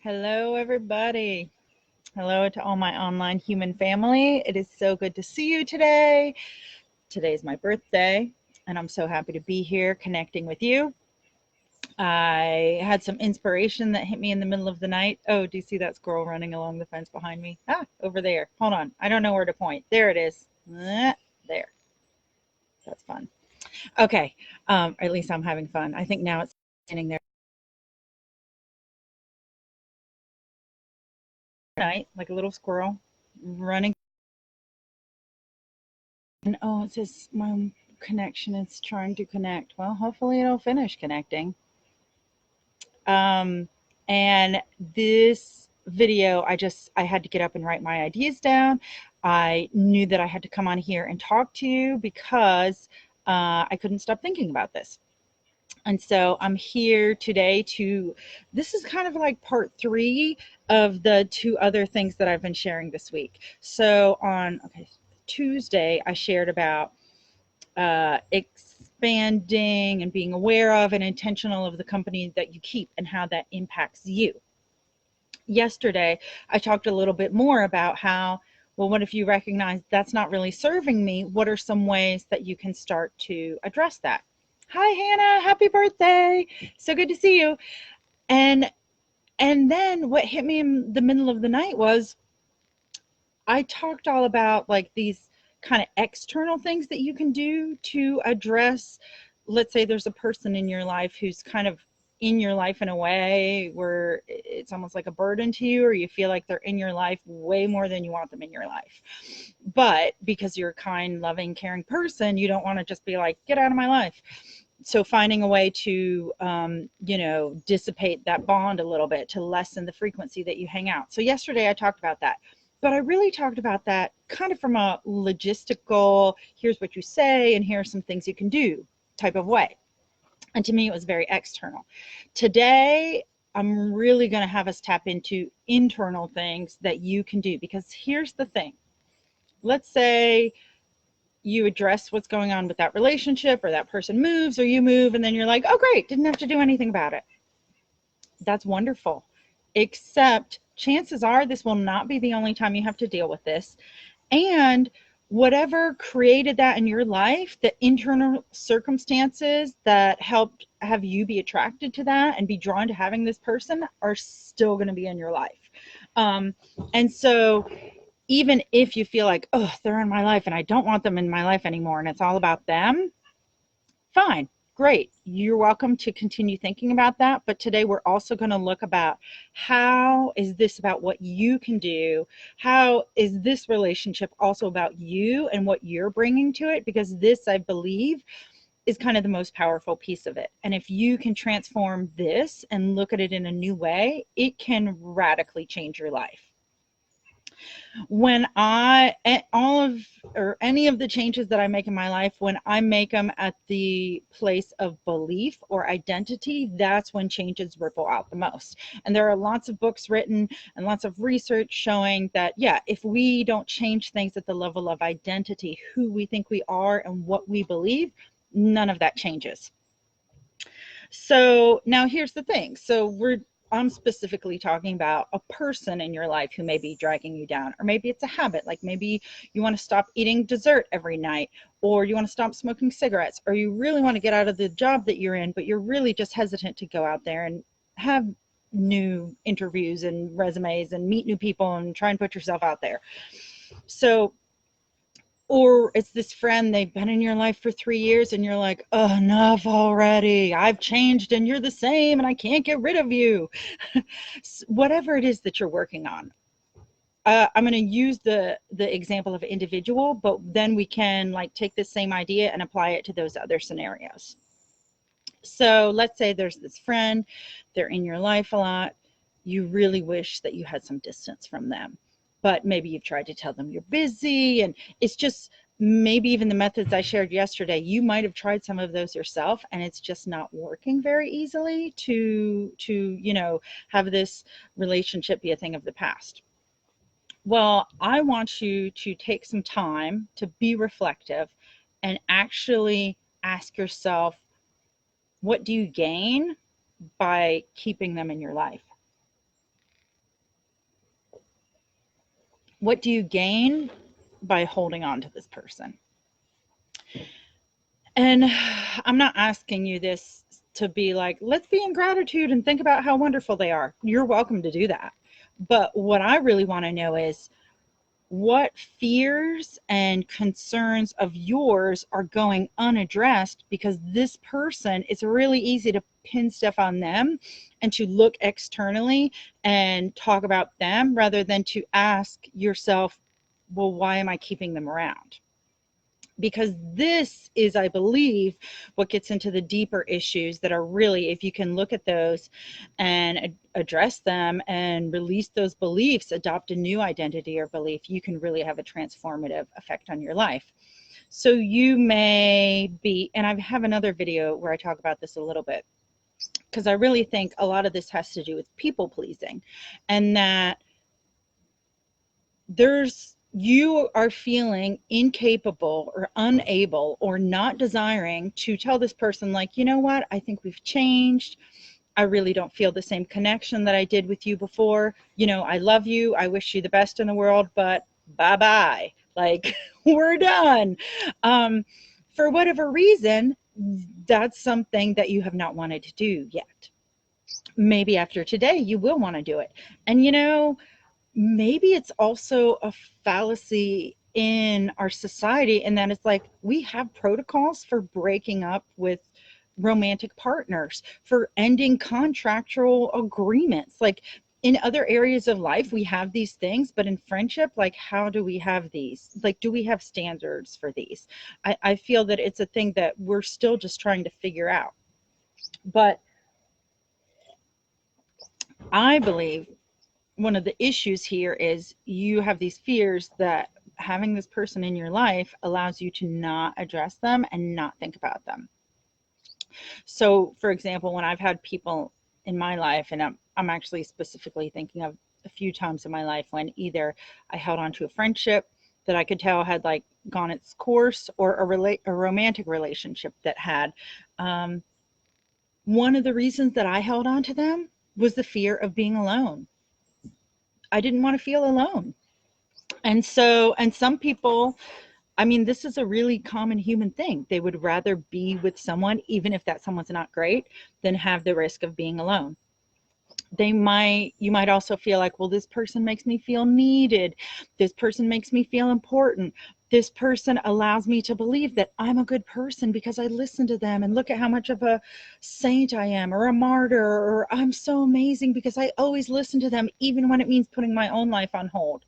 Hello, everybody. Hello to all my online human family. It is so good to see you today. Today's my birthday, and I'm so happy to be here connecting with you. I had some inspiration that hit me in the middle of the night. Oh, do you see that squirrel running along the fence behind me? Ah, over there. Hold on. I don't know where to point. There it is. There. That's fun. Okay. At least I'm having fun. I think now it's standing there at night like a little squirrel running. And oh, it says my connection is trying to connect. Well, hopefully it'll finish connecting. Um, and this video, I had to get up and write my ideas down. I knew that I had to come on here and talk to you because I couldn't stop thinking about this. And so I'm here today this is kind of like part 3 of the 2 other things that I've been sharing this week. So on Tuesday, I shared about expanding and being aware of and intentional of the company that you keep and how that impacts you. Yesterday, I talked a little bit more about how, well, what if you recognize that's not really serving me? What are some ways that you can start to address that? Hi, Hannah. Happy birthday. So good to see you. And then what hit me in the middle of the night was I talked all about like these kind of external things that you can do to address, let's say there's a person in your life who's kind of in your life in a way where it's almost like a burden to you, or you feel like they're in your life way more than you want them in your life. But because you're a kind, loving, caring person, you don't want to just be like, get out of my life. So finding a way to dissipate that bond a little bit, to lessen the frequency that you hang out. So yesterday I talked about that, but I really talked about that kind of from a logistical, here's what you say and here are some things you can do type of way. And to me, it was very external. Today, I'm really going to have us tap into internal things that you can do, because here's the thing. Let's say you address what's going on with that relationship, or that person moves, or you move, and then you're like, oh, great, didn't have to do anything about it. That's wonderful. Except chances are this will not be the only time you have to deal with this. And whatever created that in your life, the internal circumstances that helped have you be attracted to that and be drawn to having this person are still going to be in your life. And so even if you feel like, oh, they're in my life and I don't want them in my life anymore and it's all about them, fine, great. You're welcome to continue thinking about that. But today we're also going to look about, how is this about what you can do? How is this relationship also about you and what you're bringing to it? Because this, I believe, is kind of the most powerful piece of it. And if you can transform this and look at it in a new way, it can radically change your life. When all of, or any of the changes that I make in my life, when I make them at the place of belief or identity, that's when changes ripple out the most. And there are lots of books written and lots of research showing that, yeah, if we don't change things at the level of identity, who we think we are and what we believe, none of that changes. So now here's the thing. I'm specifically talking about a person in your life who may be dragging you down, or maybe it's a habit. Like maybe you want to stop eating dessert every night, or you want to stop smoking cigarettes, or you really want to get out of the job that you're in, but you're really just hesitant to go out there and have new interviews and resumes and meet new people and try and put yourself out there. So, or it's this friend, they've been in your life for 3 years and you're like, oh, enough already, I've changed and you're the same and I can't get rid of you. Whatever it is that you're working on, I'm going to use the example of individual, but then we can like take this same idea and apply it to those other scenarios. So let's say there's this friend, they're in your life a lot, you really wish that you had some distance from them, but maybe you've tried to tell them you're busy, and it's just, maybe even the methods I shared yesterday, you might have tried some of those yourself and it's just not working very easily to have this relationship be a thing of the past. Well, I want you to take some time to be reflective and actually ask yourself, what do you gain by keeping them in your life? What do you gain by holding on to this person? And I'm not asking you this to be like, let's be in gratitude and think about how wonderful they are. You're welcome to do that. But what I really want to know is what fears and concerns of yours are going unaddressed, because this person, it's really easy to pin stuff on them and to look externally and talk about them rather than to ask yourself, well, why am I keeping them around? Because this is, I believe, what gets into the deeper issues that are really, if you can look at those and address them and release those beliefs, adopt a new identity or belief, you can really have a transformative effect on your life. So you may be, and I have another video where I talk about this a little bit, because I really think a lot of this has to do with people pleasing, and that you are feeling incapable or unable or not desiring to tell this person, like, you know what, I think we've changed. I really don't feel the same connection that I did with you before. You know, I love you. I wish you the best in the world, but bye bye. Like, we're done. For whatever reason, that's something that you have not wanted to do yet. Maybe after today, you will want to do it. And, you know, maybe it's also a fallacy in our society, and that it's like we have protocols for breaking up with romantic partners, for ending contractual agreements. Like, in other areas of life we have these things, but in friendship, like, how do we have these? Like, do we have standards for these? I feel that it's a thing that we're still just trying to figure out. But I believe one of the issues here is you have these fears that having this person in your life allows you to not address them and not think about them. So, for example, when I've had people in my life, and I'm actually specifically thinking of a few times in my life when either I held on to a friendship that I could tell had like gone its course, or a romantic relationship that had. One of the reasons that I held on to them was the fear of being alone. I didn't want to feel alone. And so, and some people, I mean, this is a really common human thing. They would rather be with someone, even if that someone's not great, than have the risk of being alone. You might also feel like, well, this person makes me feel needed. This person makes me feel important. This person allows me to believe that I'm a good person because I listen to them, and look at how much of a saint I am, or a martyr, or I'm so amazing because I always listen to them, even when it means putting my own life on hold.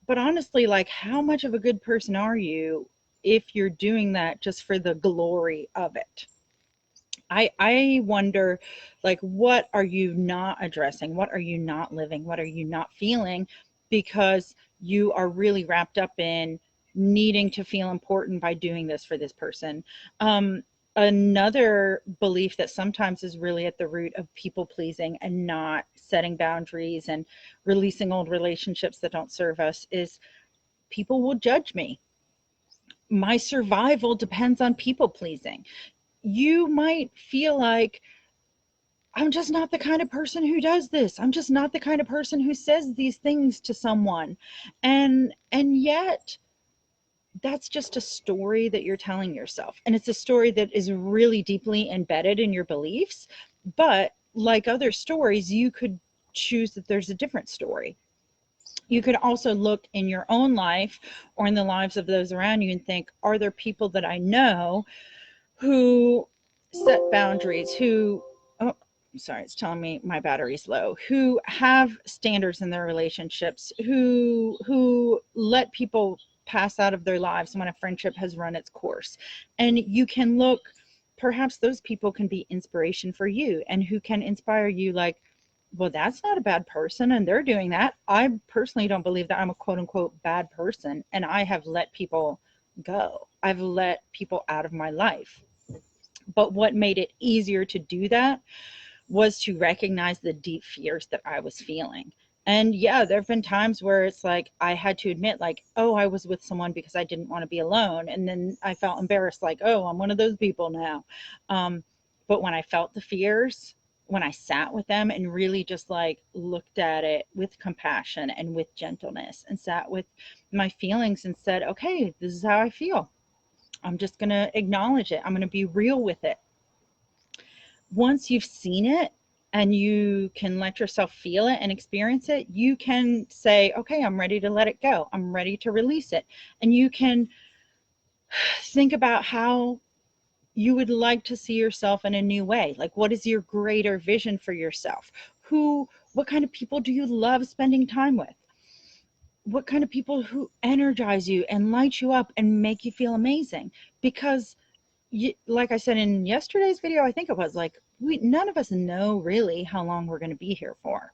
But honestly, like, how much of a good person are you if you're doing that just for the glory of it? I wonder, like, what are you not addressing? What are you not living? What are you not feeling? Because you are really wrapped up in needing to feel important by doing this for this person. Another belief that sometimes is really at the root of people pleasing and not setting boundaries and releasing old relationships that don't serve us is, people will judge me. My survival depends on people pleasing. You might feel like, I'm just not the kind of person who does this. I'm just not the kind of person who says these things to someone. And yet that's just a story that you're telling yourself. And it's a story that is really deeply embedded in your beliefs. But like other stories, you could choose that there's a different story. You could also look in your own life or in the lives of those around you and think, are there people that I know who set boundaries, who, oh, sorry, it's telling me my battery's low, who have standards in their relationships, who let people pass out of their lives when a friendship has run its course. And you can look, perhaps those people can be inspiration for you, and who can inspire you, like, well, that's not a bad person and they're doing that. I personally don't believe that I'm a quote unquote bad person, and I have let people go. I've let people out of my life. But what made it easier to do that was to recognize the deep fears that I was feeling. And yeah, there have been times where it's like I had to admit, like, oh, I was with someone because I didn't want to be alone. And then I felt embarrassed, like, oh, I'm one of those people now. But when I felt the fears, when I sat with them and really just like looked at it with compassion and with gentleness and sat with my feelings and said, okay, this is how I feel. I'm just going to acknowledge it. I'm going to be real with it. Once you've seen it and you can let yourself feel it and experience it, you can say, okay, I'm ready to let it go. I'm ready to release it. And you can think about how you would like to see yourself in a new way. Like, what is your greater vision for yourself? What kind of people do you love spending time with? What kind of people who energize you and light you up and make you feel amazing? Because like I said in yesterday's video, I think it was like, none of us know really how long we're going to be here for.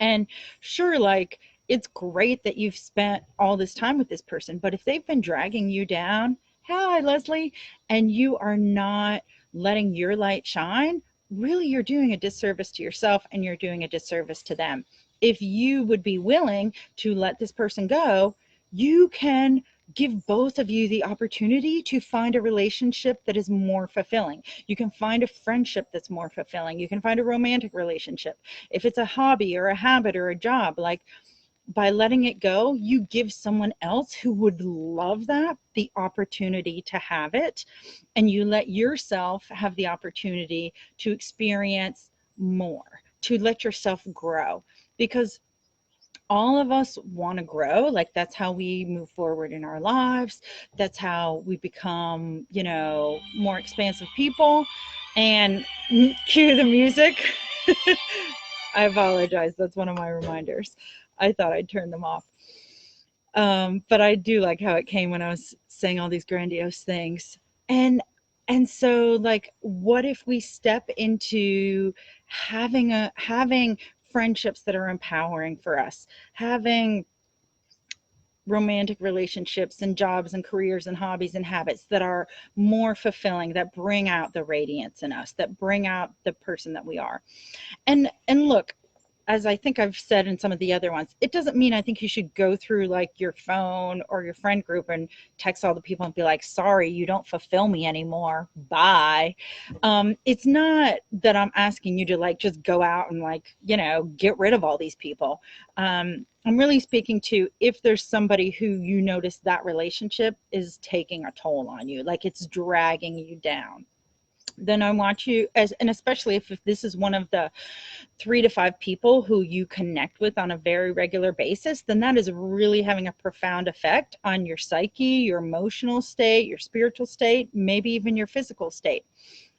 And sure, like, it's great that you've spent all this time with this person, but if they've been dragging you down, hi, Leslie, and you are not letting your light shine, really you're doing a disservice to yourself and you're doing a disservice to them. If you would be willing to let this person go, you can give both of you the opportunity to find a relationship that is more fulfilling. You can find a friendship that's more fulfilling. You can find a romantic relationship. If it's a hobby or a habit or a job, like, by letting it go, you give someone else who would love that the opportunity to have it, and you let yourself have the opportunity to experience more, to let yourself grow, because all of us want to grow. Like, that's how we move forward in our lives. That's how we become, more expansive people. And cue the music. I apologize. That's one of my reminders. I thought I'd turn them off. But I do like how it came when I was saying all these grandiose things. And so, like, what if we step into having friendships that are empowering for us, having romantic relationships and jobs and careers and hobbies and habits that are more fulfilling, that bring out the radiance in us, that bring out the person that we are. And look, as I think I've said in some of the other ones, it doesn't mean I think you should go through like your phone or your friend group and text all the people and be like, sorry, you don't fulfill me anymore. Bye. It's not that I'm asking you to like just go out and like, get rid of all these people. I'm really speaking to if there's somebody who you notice that relationship is taking a toll on you, like it's dragging you down, then I want you, and especially if this is one of the 3 to 5 people who you connect with on a very regular basis, then that is really having a profound effect on your psyche, your emotional state, your spiritual state, maybe even your physical state.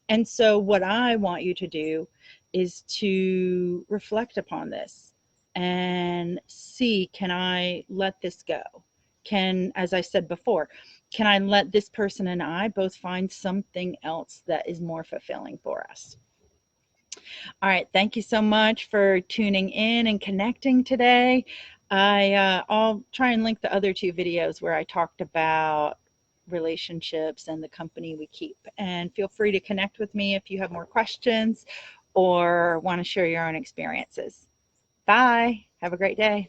And so what I want you to do is to reflect upon this and see, can I let this go? As I said before, can I let this person and I both find something else that is more fulfilling for us? All right. Thank you so much for tuning in and connecting today. I'll try and link the other 2 videos where I talked about relationships and the company we keep. And feel free to connect with me if you have more questions or want to share your own experiences. Bye. Have a great day.